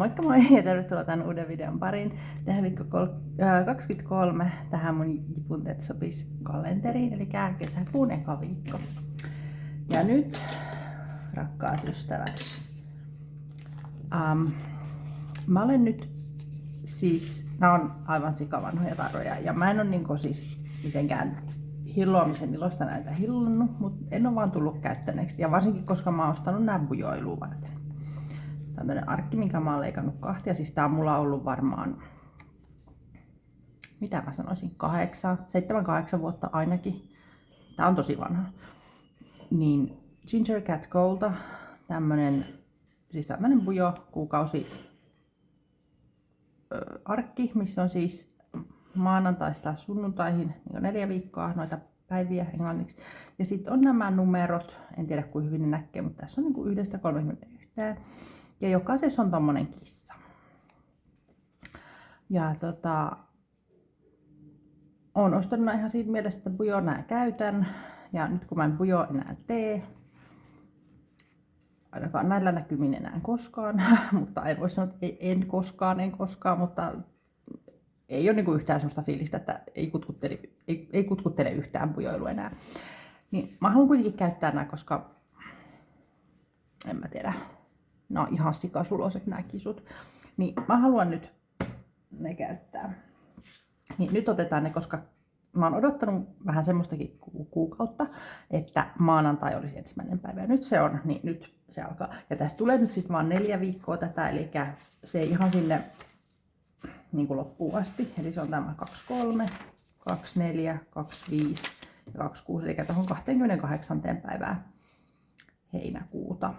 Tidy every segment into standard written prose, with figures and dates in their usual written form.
Moikka moi ja tervetuloa tämän uuden videon pariin. Tähän viikko 23 tähän mun Jipun Tetsopis kalenteriin, eli kesäkuun eka viikko. Ja nyt, rakkaat ystävät, mä olen nyt siis, nämä on aivan sikavanhoja tarroja ja mä en ole niin siis mitenkään hilloamisen ilosta näitä hillonnut, mutta en ole vaan tullut käyttäneeksi. Ja varsinkin koska mä oon ostanut nämä bujoilua varten. Tämä on tämmönen arkki, minkä mä oon leikannut kahtia. Siis tää on mulla ollut varmaan, mitä mä sanoisin, 7-8 vuotta ainakin. Tää on tosi vanha. Niin Ginger Cat Goldta tämmönen, siis tämmönen bujo kuukausi arkki, missä on siis maanantaista sunnuntaihin niin 4 viikkoa noita päiviä englanniksi. Ja sitten on nämä numerot, en tiedä kuinka hyvin ne näkee, mutta tässä on niinku 1-31. Ja jokaisessa on tommonen kissa. Ja oon ostanut ihan siitä mielestä, että bujo nää käytän. Ja nyt kun mä en bujo enää tee, ainakaan näillä näkymin enää koskaan, mutta en voi sanoa, että en koskaan, mutta ei ole niinku yhtään sellaista fiilistä, että ei kutkuttele yhtään bujoilu enää. Niin mä haluan kuitenkin käyttää nää, koska en mä tiedä, nää on ihan sikasuloiset nää kisut. Niin mä haluan nyt ne käyttää. Niin nyt otetaan ne, koska mä oon odottanut vähän semmoistakin kuukautta, että maanantai olisi ensimmäinen päivä. Ja nyt se on, niin nyt se alkaa. Ja tästä tulee nyt sitten vaan 4 viikkoa tätä, eli se ei ihan sinne niin kuin loppuun asti. Eli se on tämä 23, 24, 25 ja 26, eli tuohon 28. päivään heinäkuuta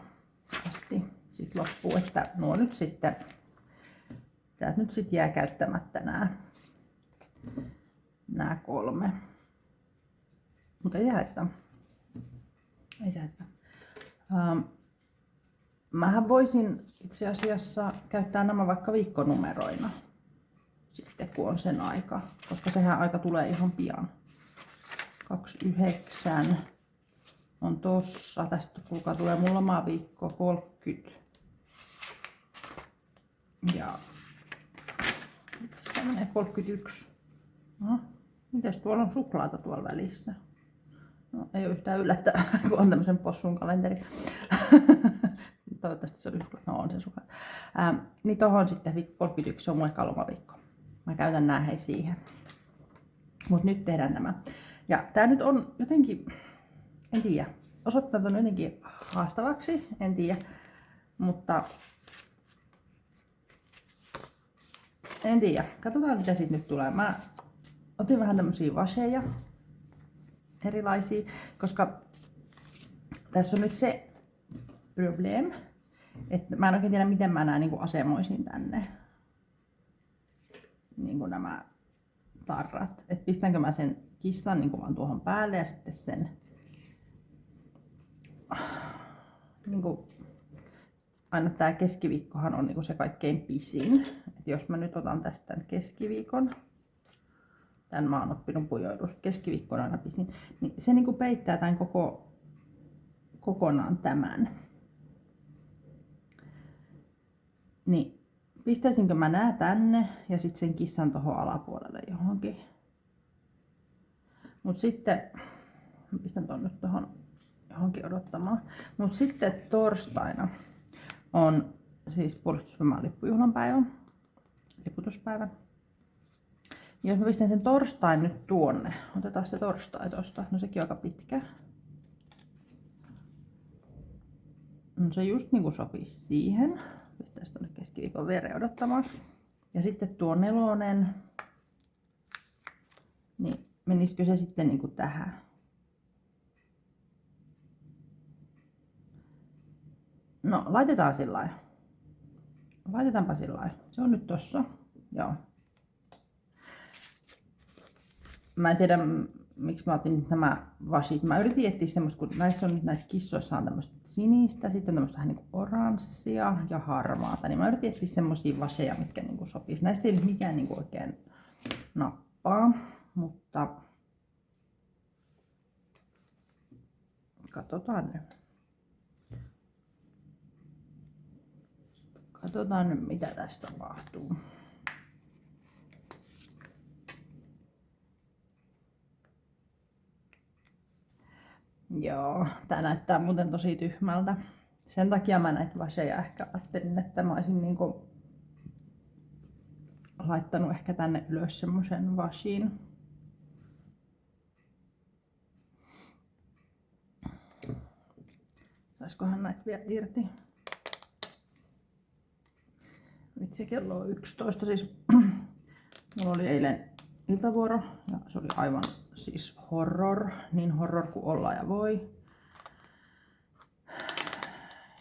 asti sitten loppuu. Että nuo nyt sitten, täältä nyt sitten jää käyttämättä nämä 3. Mutta ei se haittaa. Ei se haittaa. Mähän voisin itse asiassa käyttää nämä vaikka viikkonumeroina. Sitten kun on sen aika. Koska sehän aika tulee ihan pian. 29 on tossa. Tästä kuulkaa tulee mulla loma viikko 30. Ja tästä menee 31. No, mites tuolla on suklaata tuolla välissä? No, ei ole yhtään yllättävää, kun on tämmöisen possun kalenteri. Toivottavasti se oli suklaata. No, on se suklaata. Niin tohon sitten viikko 31, se on mulle lomaviikko. Mä käytän nää hei siihen. Mut nyt tehdään nämä. Ja tää nyt on jotenkin, en tiedä, osoittautunut jotenkin haastavaksi, en tiedä. Mutta en tiedä. Katsotaan mitä siitä nyt tulee. Mä otin vähän tämmösiä vaseja erilaisia, koska tässä on nyt se problem, että mä en oikein tiedä miten mä nää niinku asemoisin tänne. Niinku nämä tarrat. Et pistänkö mä sen kissan niinku vaan tuohon päälle ja sitten sen niinku, aina tää keskiviikkohan on niinku se kaikkein pisin. Et jos mä nyt otan tästä tämän keskiviikon, tän mä oon oppinut bujoilusta, keskiviikko on aina pisin, niin se niinku peittää tän kokonaan tämän. Niin pistäisinkö mä nää tänne ja sitten sen kissan tohon alapuolelle johonkin. Mut sitten, mä pistän ton nyt tohon johonkin odottamaan. Mut sitten torstaina on siis puolustusvoimain lippujuhlan päivä, liputuspäivä. Ja jos mä pistän sen torstain nyt tuonne, otetaan se torstai tosta, no sekin on aika pitkä. No se just niinku sopisi siihen. Pistäis tonne keskiviikon viereen odottamaan. Ja sitten tuo 4, niin menisikö se sitten niinku tähän? No laitetaan sillä lailla. Laitetaanpa sillä lailla. Se on nyt tossa. Joo. Mä en tiedä miksi mä otin nämä vasit. Mä yritin etsiä semmoista, kun näissä on nyt näissä kissoissa on tämmöistä sinistä, sitten on tämmöistä vähän niinku oranssia ja harmaata. Niin mä yritin etsiä semmosia vaseja, mitkä niinku sopis. Näistä ei nyt mikään niinku oikein nappaa, mutta katsotaan nyt. Katsotaan nyt mitä tästä tapahtuu. Joo, tää näyttää muuten tosi tyhmältä. Sen takia mä näitä vaseja ehkä ajattelin, että mä olisin niinku laittanut ehkä tänne ylös semmosen vasin. Saiskohan näitä vielä irti? Vitsi, kello on 11. Siis mulla oli eilen iltavuoro ja se oli aivan siis horror. Niin horror kuin olla ja voi.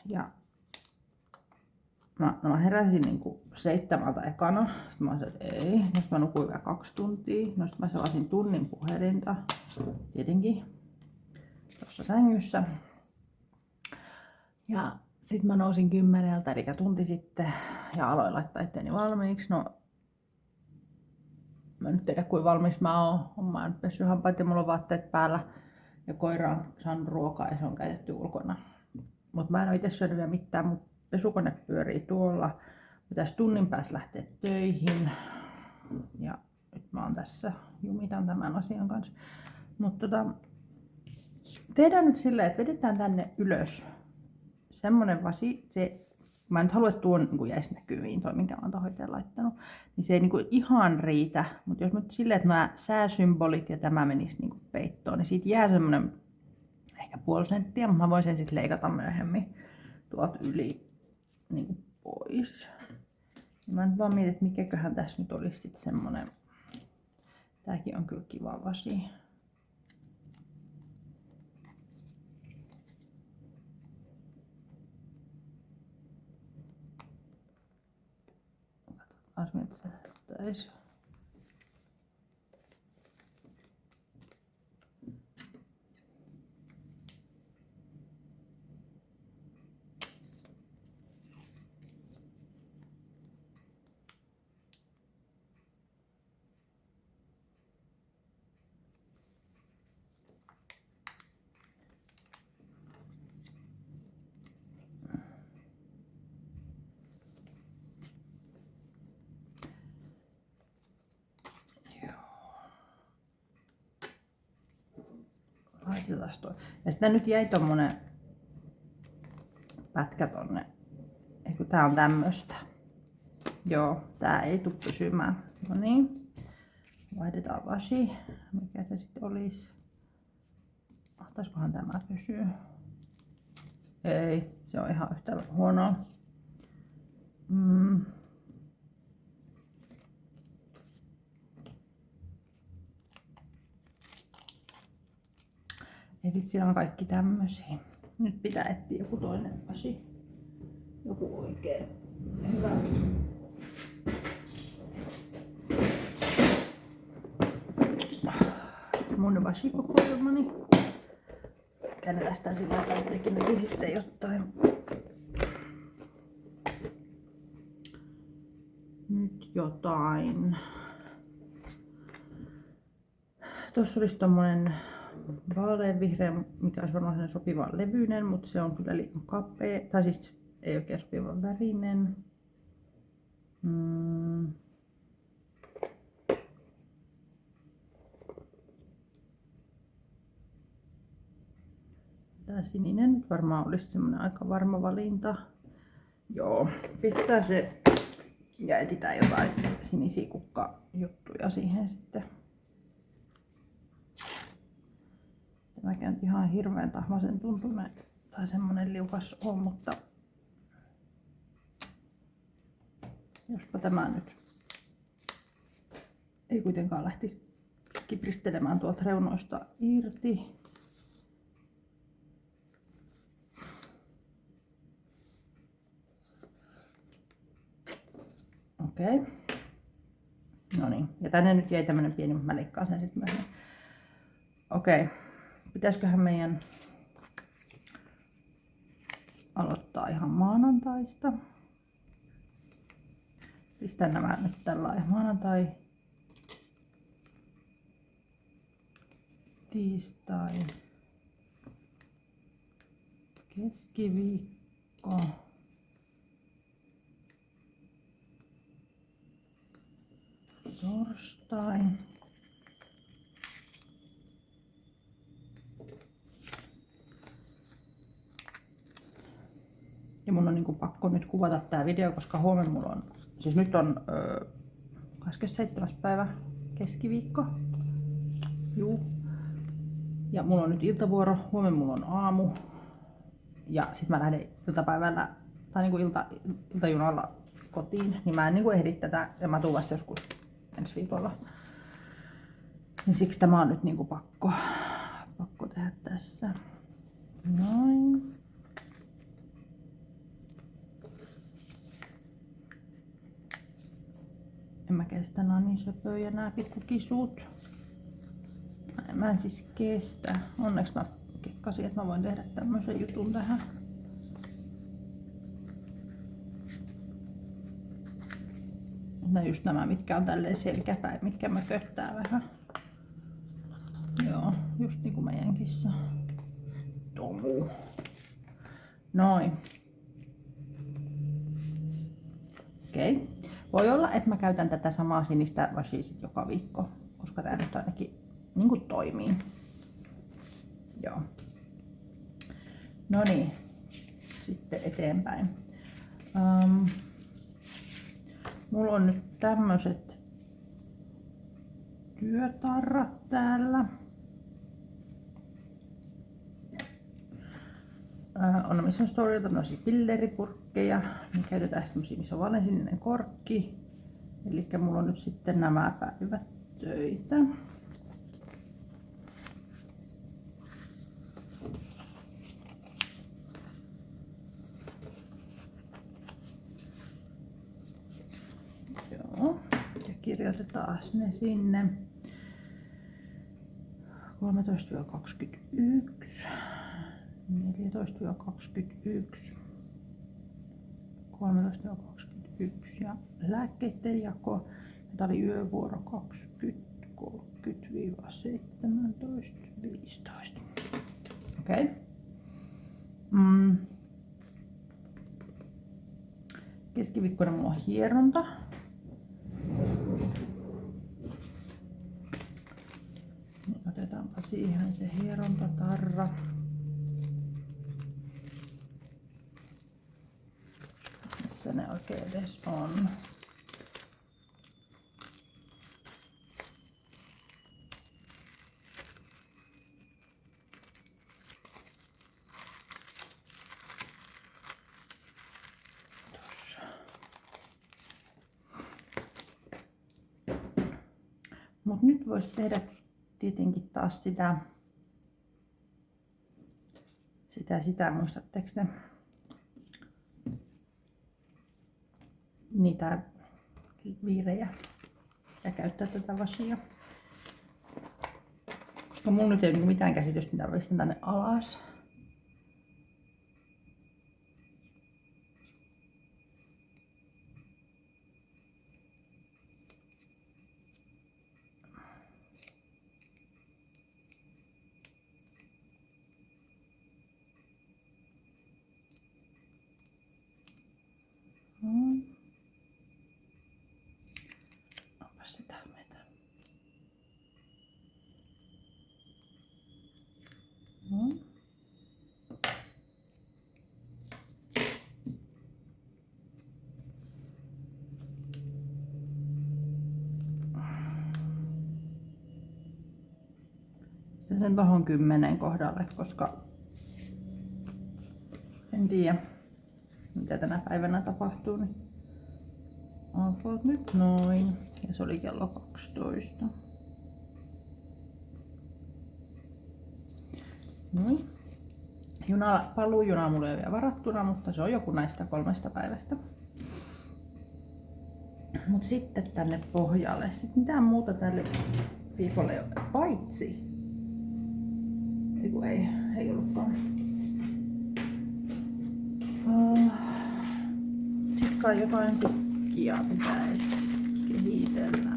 Ja mä heräsin niinku 7 ekana. Sitten mä sanoin, että ei. Sitten mä nukuin vielä 2 tuntia. No sitten mä selasin tunnin puhelinta. Tietenkin. Tuossa sängyssä. Ja sitten mä nousin 10, eli tunti sitten. Ja aloin laittaa itteeni valmiiksi. No mä en nyt tiedä kuinka valmis mä oon. Mä oon nyt pessyt hampaat ja mulla on vaatteet päällä. Ja koira on saanut ruokaa ja se on käytetty ulkona. Mut mä en oo ite syönyt vielä mitään. Mut pesukone pyörii tuolla. Pitäis tunnin päästä lähteä töihin. Ja nyt mä oon tässä. Jumitan tämän asian kanssa. Mut tehdään nyt silleen, että vedetään tänne ylös semmonen vasi. Mä en nyt halua, että tuon niin jäisi näkyviin toi, minkä mä oon tohon laittanut. Niin se ei niin ihan riitä. Mutta jos nyt silleen, että mä sääsymbolit ja tämä menisi niin peittoon, niin siitä jää semmonen ehkä puoli senttiä. Mutta mä voin sen sitten leikata myöhemmin tuolta yli niin pois. Ja mä nyt vaan mietin, että mikäköhän tässä nyt olisi sitten semmonen. Tääkin on kyllä kiva vasi. Katsotaan miltä se näyttäisi. Laitetaan toi. Ja sitten nyt jäi tommonen pätkä tonne. Eikö tää on tämmöstä. Joo, tää ei tuu pysymään. No niin. Vaihdetaan vasi. Mikä se sitten olisi? Mahtaiskohan tämä pysyä? Ei, se on ihan yhtä huonoa. Ei vitsi, on kaikki tämmösiä. Nyt pitää etsiä joku toinen vasi. Joku oikein hyvä. Mun vasikokoelmani. Käännetään sitä sillä tavalla, että nekin näki sitten jotain. Nyt jotain. Tuossa olisi tommonen vaaleanvihreä, mikä olisi varmaan sopivan levyinen, mutta se on kyllä liian kapea. Tai siis ei oikein sopivan värinen. Tää sininen nyt varmaan olisi semmonen aika varma valinta. Joo, pistää se ja etsitään jotain sinisiä kukkajuttuja siihen sitten. Tämäkään nyt ihan hirveän tahmaisen tuntunen tai semmonen liukas on, mutta jospa tämä nyt ei kuitenkaan lähtisi kipristelemään tuolta reunoista irti. Okei. No niin, ja tänne nyt jäi tämmönen pieni, mä leikkaan sen sitten myöhemmin. Okei, pitäisiköhän meidän aloittaa ihan maanantaista. Pistän nämä nyt tällä maanantai, tiistai, keskiviikko, jostain. Ja mun on niinku pakko nyt kuvata tää video, koska huomenna mulla on, siis nyt on 27. päivä keskiviikko. Juu. Ja mulla on nyt iltavuoro, huomenna mulla on aamu. Ja sit mä lähden iltapäivällä, tai niinku iltajunalla kotiin, niin mä en niinku ehdi tätä, ja mä tuun vasta joskus ensi viikolla. Niin siksi tämä on nyt niinku pakko tehdä tässä. Noin. En mä kestä, nää on niin söpöjä nää pikkukisut. Mä en siis kestä. Onneksi mä kekkasin, että mä voin tehdä tämmösen jutun tähän. No just nämä, mitkä on tälleen selkäpäin, mitkä mä köttää vähän. Joo, just niinku meidän kissa. Tomu. Noin. Okei. Voi olla, että mä käytän tätä samaa sinistä washia sit joka viikko, koska tää nyt ainakin niinku toimii. Joo. No niin, sitten eteenpäin. Mulla on nyt tämmöset työtarrat täällä. Onamisen Storylta tämmösiä pilleripurkkeja. Me käytetään tämmösiä, missä on vaaleansininen korkki. Elikkä mulla on nyt sitten nämä päivät töitä. Joo. Ja kirjoitetaan ne sinne. 13-21. 14-21, 13-21 ja lääkkeiden jako. Tämä oli yövuoro 20-30-17-15. Okei. Keskiviikkona mulla on hieronta. Niin otetaanpa siihen se hierontatarra. Missä ne oikein edes on? Tossa. Mut nyt voisi tehdä tietenkin taas sitä, muistatteko te? Niitä viirejä ja käyttää tätä washia. Koska mulla nyt ei ole mitään käsitystä, mitä pistän tänne alas. Sitä meitä. Sitten sen tohon 10 kohdalle, koska en tiedä mitä tänä päivänä tapahtuu. Niin alkoot nyt noin. Ja se oli kello 12. Noin. Paluujuna mulla ei ole vielä varattuna, mutta se on joku näistä 3 päivästä. Mut sitten tänne pohjalle. Sitten mitään muuta tälle viikolle ei ole. Paitsi. Ei ollutkaan. Sitten kai jotain tikkia pitäisi kehitellä.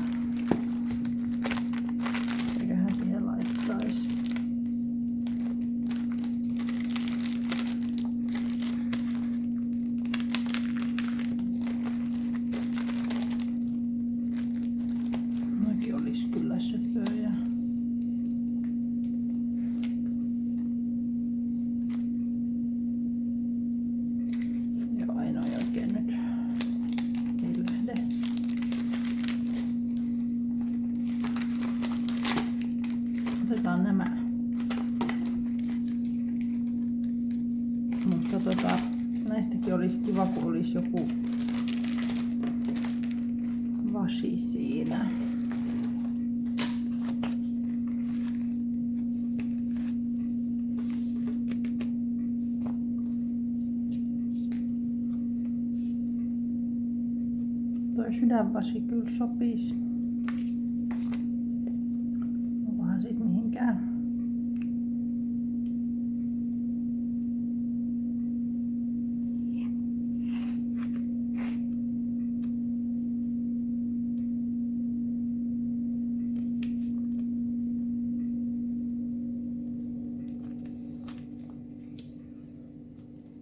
Eiköhän siihen laittaisi. Tietenkin olisi kiva, kun olisi joku vasi siinä. Toi sydänvasi kyllä sopisi. Onkohan sit mihinkään.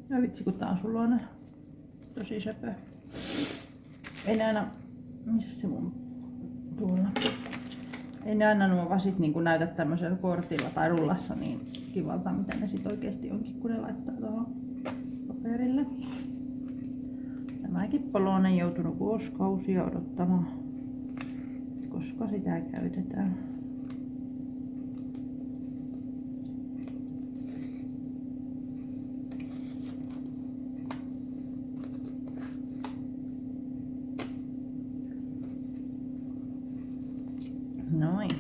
Ja vitsi, kun tää on suloinen. Tosi söpö. Ei ne aina... Missä se mun tuolla? Ei ne aina nuo vasit niin näytä tämmöisellä kortilla tai rullassa niin kivalta, mitä ne sit oikeesti onkin, kun ne laittaa tuohon paperille. Tämäkin palo on joutunut vuosikausia odottamaan, koska sitä käytetään. Noin.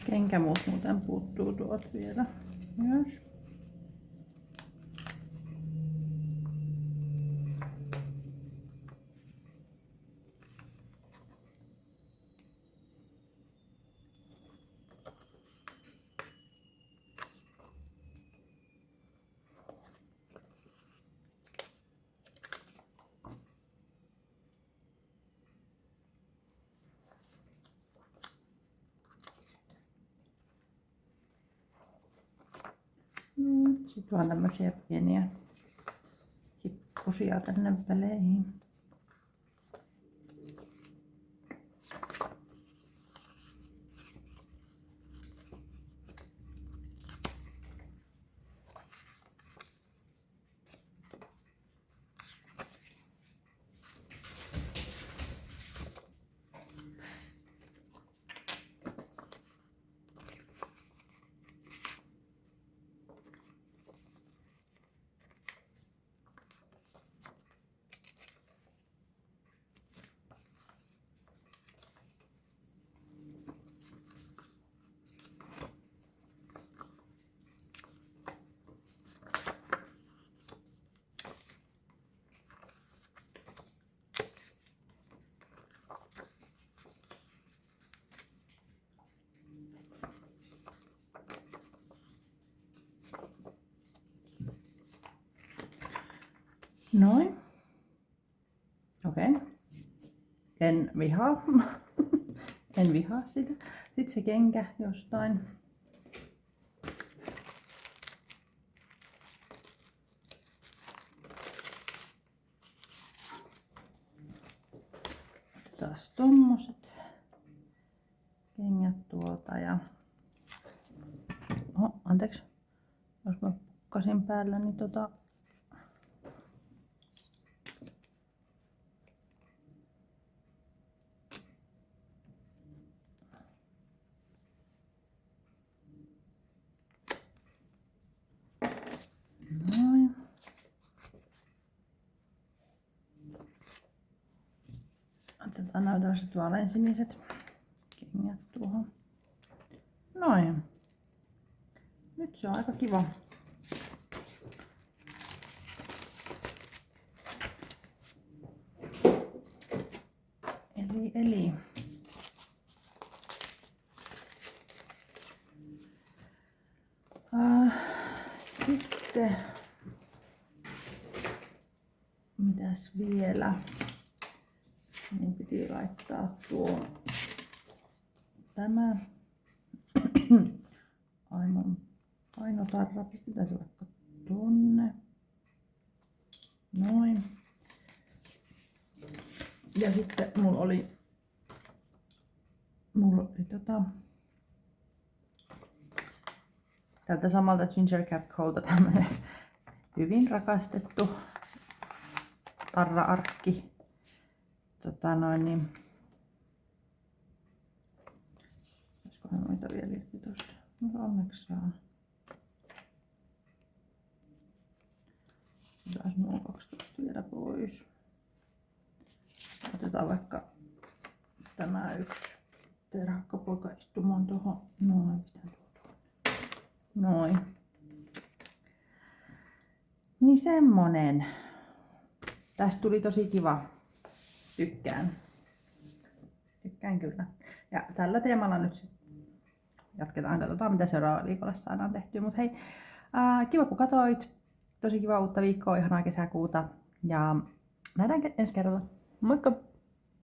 Kenkämuut muuten puuttuu tuolta vielä myös. Sitten vaan tämmösiä pieniä hippusia tänne väleihin. Noin. Okei. En vihaa. En vihaa sitä. Sitten se kenkä jostain. Taas tommoset kengät tuolta ja... Oho, anteeksi. Jos mä pukkasin päällä, niin Noin. Otetaan nämä tällaiset vaaleansiniset kengät tuohon. Noin. Nyt se on aika kiva. Eli. Sitten. Mitäs vielä? Niin piti laittaa tuo tämä Aimon painotarra. Pistetään se vaikka tonne. Noin. Ja sitten mulla oli tältä samalta Ginger Cat Colta tämmönen hyvin rakastettu tarra-arkki. Niin olisikohan noita vielä irti tosta? No onneksi saa. Taas nuo 12 vielä pois. Otetaan vaikka tämä yksi teräkkapoika istumaan tuohon. Noin, pistän tuohon. Noin. Niin semmonen. Tästä tuli tosi kiva. Tykkään. Tykkään kyllä. Ja tällä teemalla nyt sit jatketaan. Katsotaan mitä seuraavalla viikolla saadaan tehtyä. Mut hei, kiva kun katsoit. Tosi kiva uutta viikkoa, ihanaa kesäkuuta. Ja nähdään ensi kerralla. Moikka!